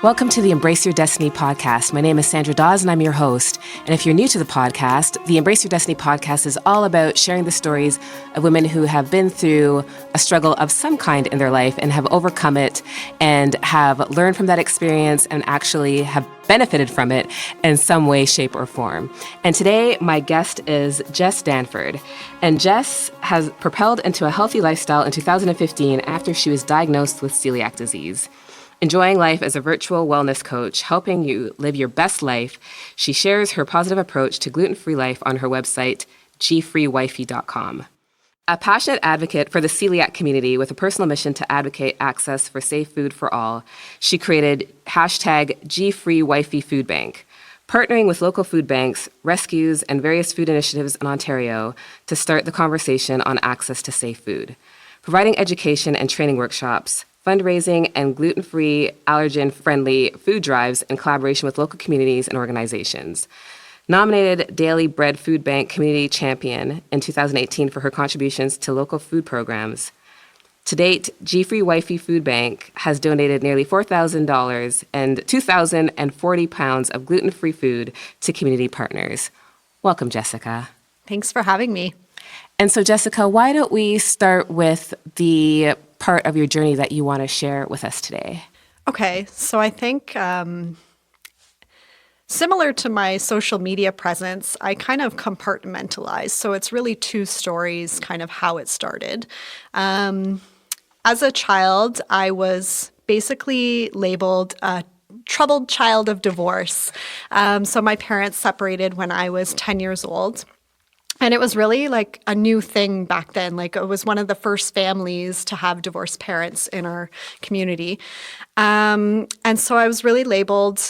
Welcome to the Embrace Your Destiny podcast. My name is Sandra Dawes and I'm your host. And if you're new to the podcast, the Embrace Your Destiny podcast is all about sharing the stories of women who have been through a struggle of some kind in their life and have overcome it and have learned from that experience and actually have benefited from it in some way, shape, or form. And today, my guest is Jess Danford. And Jess has propelled into a healthy lifestyle in 2015 after she was diagnosed with celiac disease. Enjoying life as a virtual wellness coach, helping you live your best life, she shares her positive approach to gluten-free life on her website, GFreeWifey.com. A passionate advocate for the celiac community with a personal mission to advocate access for safe food for all, she created hashtag GFreeWifey Food Bank, partnering with local food banks, rescues, and various food initiatives in Ontario to start the conversation on access to safe food, providing education and training workshops, fundraising, and gluten-free, allergen-friendly food drives in collaboration with local communities and organizations. Nominated Daily Bread Food Bank Community Champion in 2018 for her contributions to local food programs. To date, GFreeWifey Food Bank has donated nearly $4,000 and 2,040 pounds of gluten-free food to community partners. Welcome, Jessica. Thanks for having me. And so, Jessica, why don't we start with the part of your journey that you want to share with us today? Okay, so I think similar to my social media presence, I kind of compartmentalize. So it's really two stories, kind of how it started. As a child, I was basically labeled a troubled child of divorce. So my parents separated when I was 10 years old. And it was really like a new thing back then. Like it was one of the first families to have divorced parents in our community. And so I was really labeled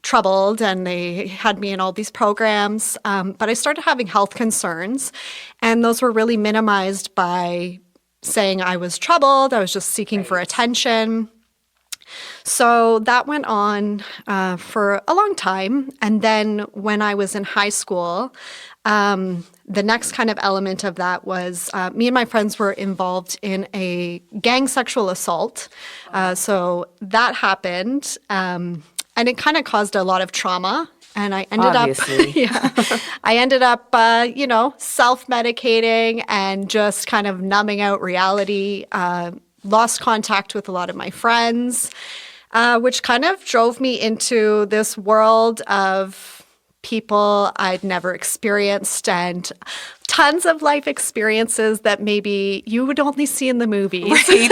troubled, and they had me in all these programs. But I started having health concerns, and those were really minimized by saying I was troubled. I was just seeking for attention. So that went on for a long time. And then when I was in high school, the next kind of element of that was me and my friends were involved in a gang sexual assault. So that happened, and it kind of caused a lot of trauma. And I ended up, self-medicating and just kind of numbing out reality. Lost contact with a lot of my friends, which kind of drove me into this world of people I'd never experienced and tons of life experiences that maybe you would only see in the movies. Right.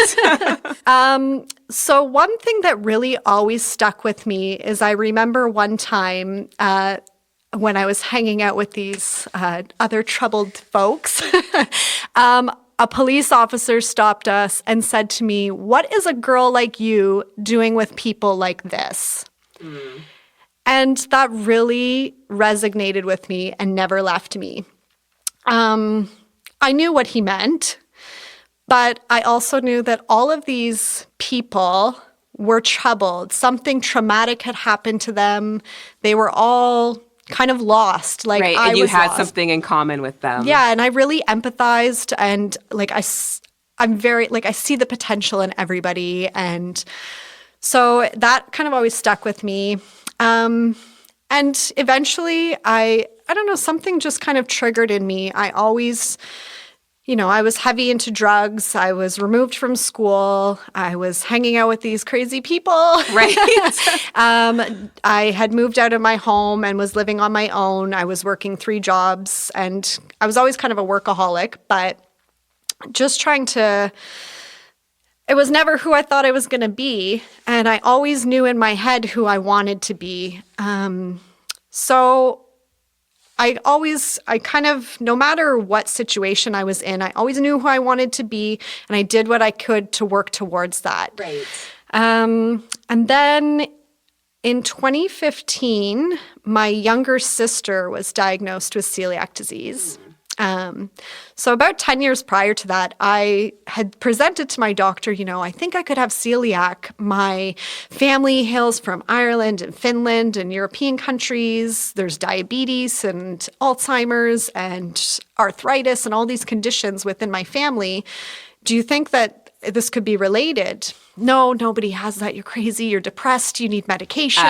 So one thing that really always stuck with me is I remember one time when I was hanging out with these other troubled folks, a police officer stopped us and said to me, "What is a girl like you doing with people like this?" Mm. And that really resonated with me and never left me. I knew what he meant, but I also knew that all of these people were troubled. Something traumatic had happened to them. They were all kind of lost. Like right, I and you was had lost. something in common with them. Yeah, and I really empathized, and like I'm very like I see the potential in everybody, and so that kind of always stuck with me. And eventually, I don't know, something just kind of triggered in me. I always, I was heavy into drugs. I was removed from school. I was hanging out with these crazy people. Right. I had moved out of my home and was living on my own. I was working 3 jobs, and I was always kind of a workaholic, but just trying to... It was never who I thought I was going to be, and I always knew in my head who I wanted to be. So I kind of, no matter what situation I was in, I always knew who I wanted to be, and I did what I could to work towards that. Right. And then in 2015, my younger sister was diagnosed with celiac disease. So about 10 years prior to that, I had presented to my doctor, I think I could have celiac. My family hails from Ireland and Finland and European countries. There's diabetes and Alzheimer's and arthritis and all these conditions within my family. Do you think that this could be related. No, nobody has that. You're crazy. You're depressed. You need medication.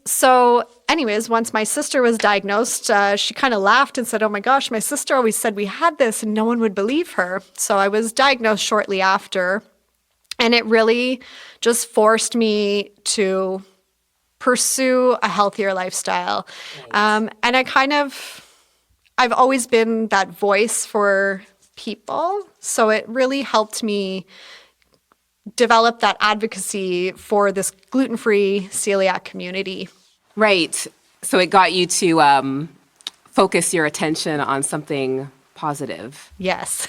So anyways, once my sister was diagnosed, she kind of laughed and said, oh my gosh, my sister always said we had this and no one would believe her. So I was diagnosed shortly after, and it really just forced me to pursue a healthier lifestyle. Nice. And I've always been that voice for people. So it really helped me develop that advocacy for this gluten-free celiac community. Right. So it got you to focus your attention on something positive. Yes.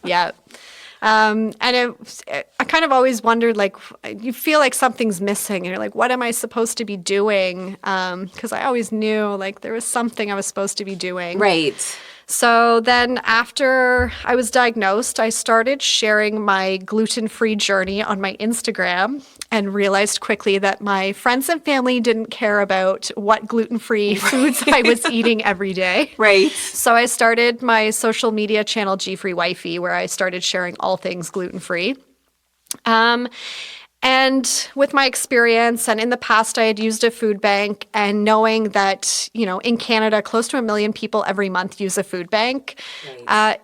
Yeah. And I kind of always wondered, like, you feel like something's missing. And you're like, what am I supposed to be doing? Because I always knew, like, there was something I was supposed to be doing. Right. So then after I was diagnosed, I started sharing my gluten-free journey on my Instagram and realized quickly that my friends and family didn't care about what gluten-free foods I was eating every day. Right. So I started my social media channel, GFreeWifey, where I started sharing all things gluten-free. And with my experience, and in the past I had used a food bank, and knowing that, in Canada, close to 1 million people every month use a food bank,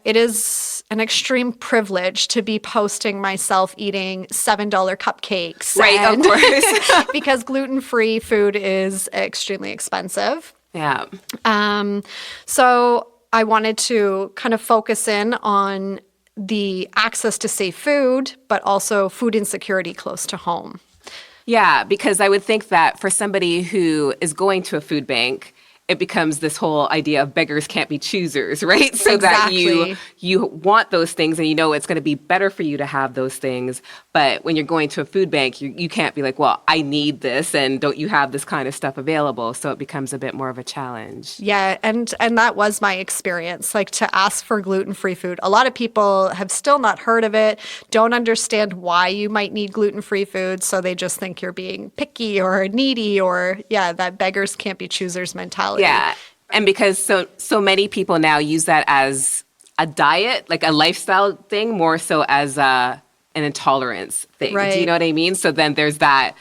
it is an extreme privilege to be posting myself eating $7 cupcakes. Right, of course. Because gluten-free food is extremely expensive. Yeah. So I wanted to kind of focus in on the access to safe food, but also food insecurity close to home. Yeah, because I would think that for somebody who is going to a food bank, it becomes this whole idea of beggars can't be choosers, right? So exactly. that you want those things and it's going to be better for you to have those things. But when you're going to a food bank, you can't be like, well, I need this and don't you have this kind of stuff available? So it becomes a bit more of a challenge. Yeah, and that was my experience, like to ask for gluten-free food. A lot of people have still not heard of it, don't understand why you might need gluten-free food, so they just think you're being picky or needy or, that beggars can't be choosers mentality. Yeah, and because so many people now use that as a diet, like a lifestyle thing, more so as an intolerance thing. Right. Do you know what I mean? So then there's that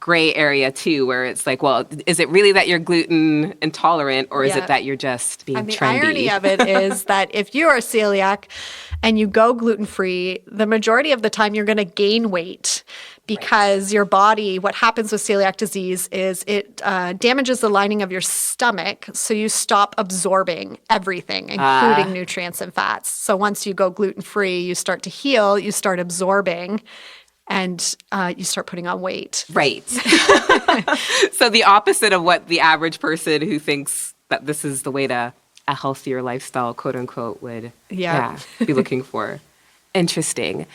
gray area too, where it's like, well, is it really that you're gluten intolerant, or is it that you're just being trendy? The irony of it is that if you are celiac and you go gluten-free, the majority of the time you're going to gain weight. Because your body, what happens with celiac disease is it damages the lining of your stomach, so you stop absorbing everything, including nutrients and fats. So once you go gluten-free, you start to heal, you start absorbing, and you start putting on weight. Right. So the opposite of what the average person who thinks that this is the way to a healthier lifestyle, quote unquote, would be looking for. Interesting.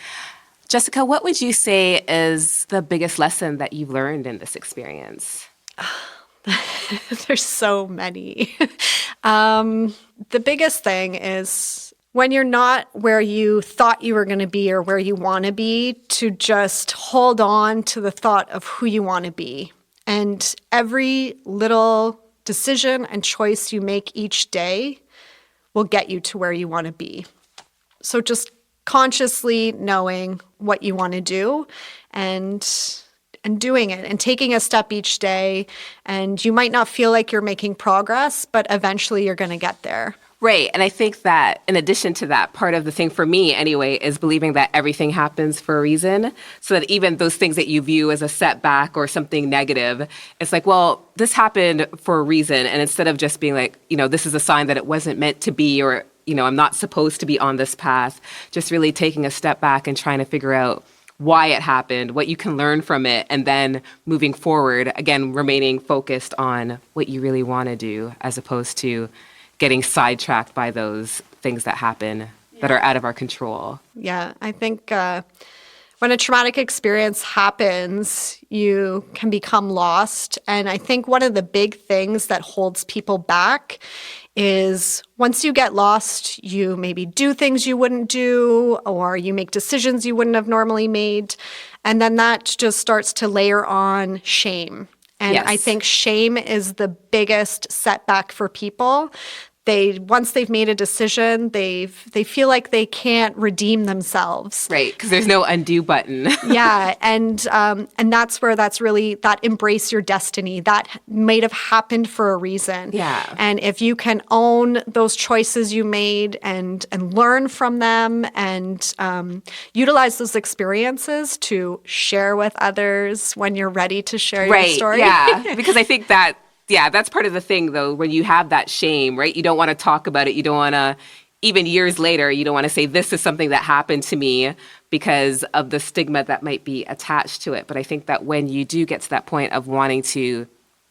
Jessica, what would you say is the biggest lesson that you've learned in this experience? There's so many. The biggest thing is when you're not where you thought you were going to be or where you want to be, to just hold on to the thought of who you want to be. And every little decision and choice you make each day will get you to where you want to be. So just consciously knowing what you want to do and doing it and taking a step each day. And you might not feel like you're making progress, but eventually you're going to get there. Right. And I think that in addition to that, part of the thing for me anyway is believing that everything happens for a reason. So that even those things that you view as a setback or something negative, it's like, well, this happened for a reason. And instead of just being like, this is a sign that it wasn't meant to be, or I'm not supposed to be on this path, just really taking a step back and trying to figure out why it happened, what you can learn from it, and then moving forward, again, remaining focused on what you really want to do as opposed to getting sidetracked by those things that happen that are out of our control. Yeah, I think when a traumatic experience happens, you can become lost. And I think one of the big things that holds people back is once you get lost, you maybe do things you wouldn't do, or you make decisions you wouldn't have normally made. And then that just starts to layer on shame. And I think shame is the biggest setback for people. once they've made a decision, they feel like they can't redeem themselves. Right, because there's no undo button. Yeah, and that's where that's really that embrace your destiny. That might have happened for a reason. Yeah. And if you can own those choices you made and learn from them and utilize those experiences to share with others when you're ready to share your story. Yeah, because I think that, that's part of the thing, though, when you have that shame, right? You don't want to talk about it. You don't want to, even years later, you don't want to say, this is something that happened to me because of the stigma that might be attached to it. But I think that when you do get to that point of wanting to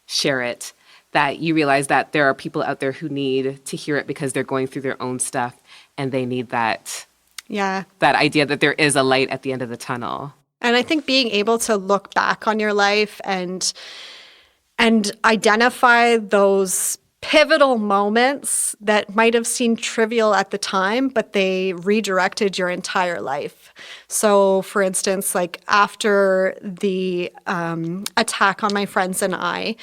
share it, that you realize that there are people out there who need to hear it because they're going through their own stuff and they need that idea that there is a light at the end of the tunnel. And I think being able to look back on your life and identify those pivotal moments that might have seemed trivial at the time, but they redirected your entire life. So, for instance, like after the attack on my friends and I,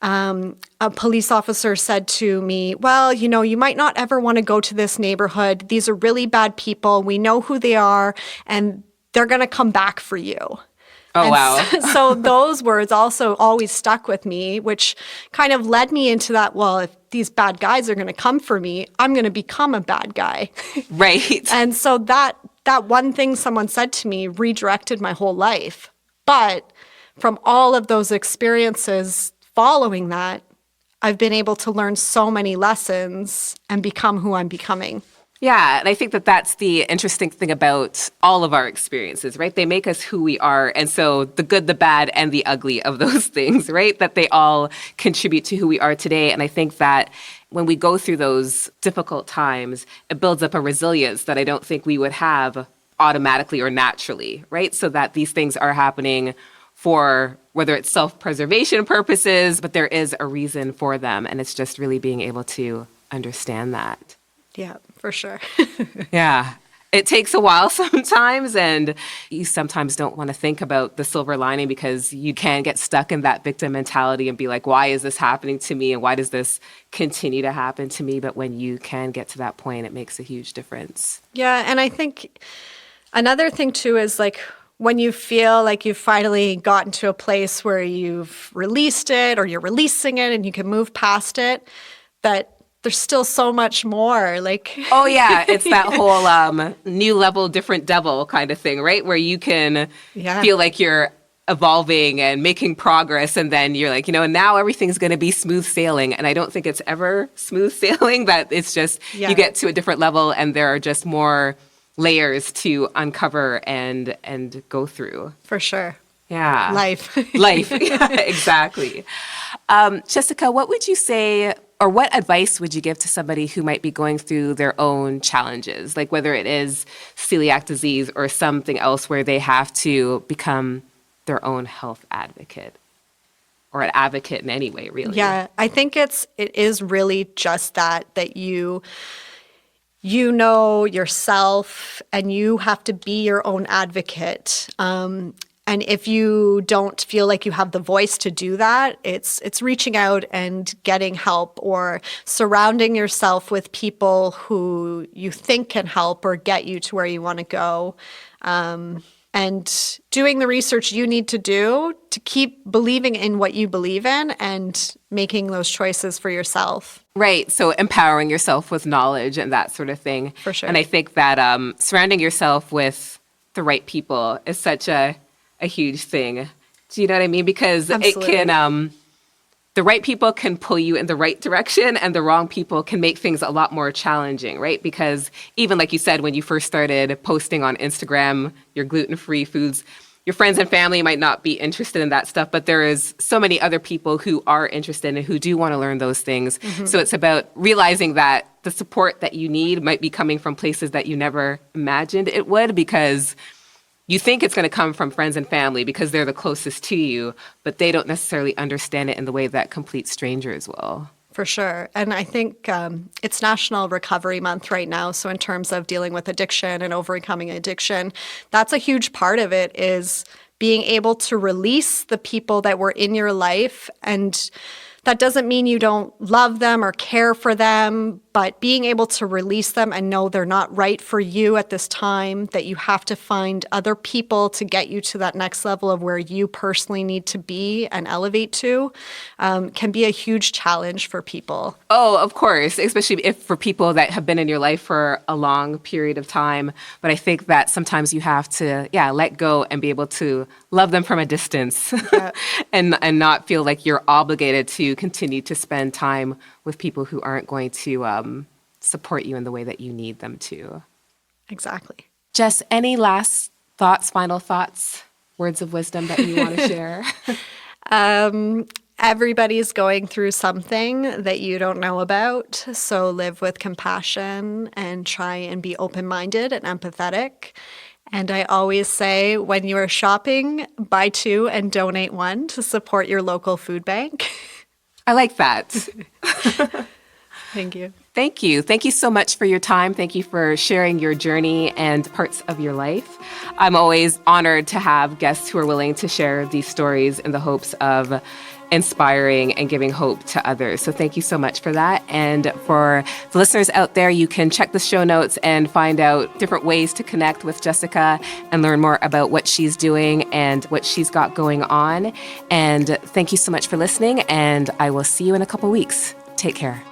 a police officer said to me, well, you might not ever want to go to this neighborhood. These are really bad people. We know who they are, and they're going to come back for you. Oh, and wow. So those words also always stuck with me, which kind of led me into that, well, if these bad guys are going to come for me, I'm going to become a bad guy. Right. And so that one thing someone said to me redirected my whole life. But from all of those experiences following that, I've been able to learn so many lessons and become who I'm becoming. Yeah, and I think that that's the interesting thing about all of our experiences, right? They make us who we are. And so the good, the bad, and the ugly of those things, right? That they all contribute to who we are today. And I think that when we go through those difficult times, it builds up a resilience that I don't think we would have automatically or naturally, right? So that these things are happening for whether it's self-preservation purposes, but there is a reason for them. And it's just really being able to understand that. Yeah, for sure. Yeah. It takes a while sometimes, and you sometimes don't want to think about the silver lining because you can get stuck in that victim mentality and be like, why is this happening to me? And why does this continue to happen to me? But when you can get to that point, it makes a huge difference. Yeah, and I think another thing too is like when you feel like you've finally gotten to a place where you've released it or you're releasing it and you can move past it, that there's still so much more. Like, oh yeah, it's that whole new level, different devil kind of thing, right? Where you can feel like you're evolving and making progress, and then you're like, and now everything's going to be smooth sailing. And I don't think it's ever smooth sailing. That it's just you get to a different level, and there are just more layers to uncover and go through. For sure. Yeah. Life. Yeah, exactly. Jessica, what would you say, or what advice would you give to somebody who might be going through their own challenges, like whether it is celiac disease or something else where they have to become their own health advocate or an advocate in any way, really? Yeah, I think it is really just that you know yourself and you have to be your own advocate. And if you don't feel like you have the voice to do that, it's reaching out and getting help or surrounding yourself with people who you think can help or get you to where you want to go. And doing the research you need to do to keep believing in what you believe in and making those choices for yourself. Right. So empowering yourself with knowledge and that sort of thing. For sure. And I think that surrounding yourself with the right people is such a huge thing. Do you know what I mean? Because Absolutely. It can, the right people can pull you in the right direction and the wrong people can make things a lot more challenging, right? Because even like you said, when you first started posting on Instagram, your gluten-free foods, your friends and family might not be interested in that stuff, but there is so many other people who are interested and who do want to learn those things. Mm-hmm. So it's about realizing that the support that you need might be coming from places that you never imagined it would, because you think it's going to come from friends and family because they're the closest to you, but they don't necessarily understand it in the way that complete strangers will. For sure. And I think it's National Recovery Month right now. So in terms of dealing with addiction and overcoming addiction, that's a huge part of it, is being able to release the people that were in your life and That doesn't mean you don't love them or care for them, but being able to release them and know they're not right for you at this time, that you have to find other people to get you to that next level of where you personally need to be and elevate to, can be a huge challenge for people. Oh, of course, especially if for people that have been in your life for a long period of time. But I think that sometimes you have to, let go and be able to love them from a distance and not feel like you're obligated to continue to spend time with people who aren't going to support you in the way that you need them to. Exactly. Jess, any last thoughts, final thoughts, words of wisdom that you want to share? Everybody's going through something that you don't know about. So live with compassion and try and be open-minded and empathetic. And I always say, when you are shopping, buy 2 and donate 1 to support your local food bank. I like that. Thank you. Thank you. Thank you so much for your time. Thank you for sharing your journey and parts of your life. I'm always honored to have guests who are willing to share these stories in the hopes of inspiring and giving hope to others. So thank you so much for that. And for the listeners out there, you can check the show notes and find out different ways to connect with Jessica and learn more about what she's doing and what she's got going on. And thank you so much for listening. And I will see you in a couple weeks. Take care.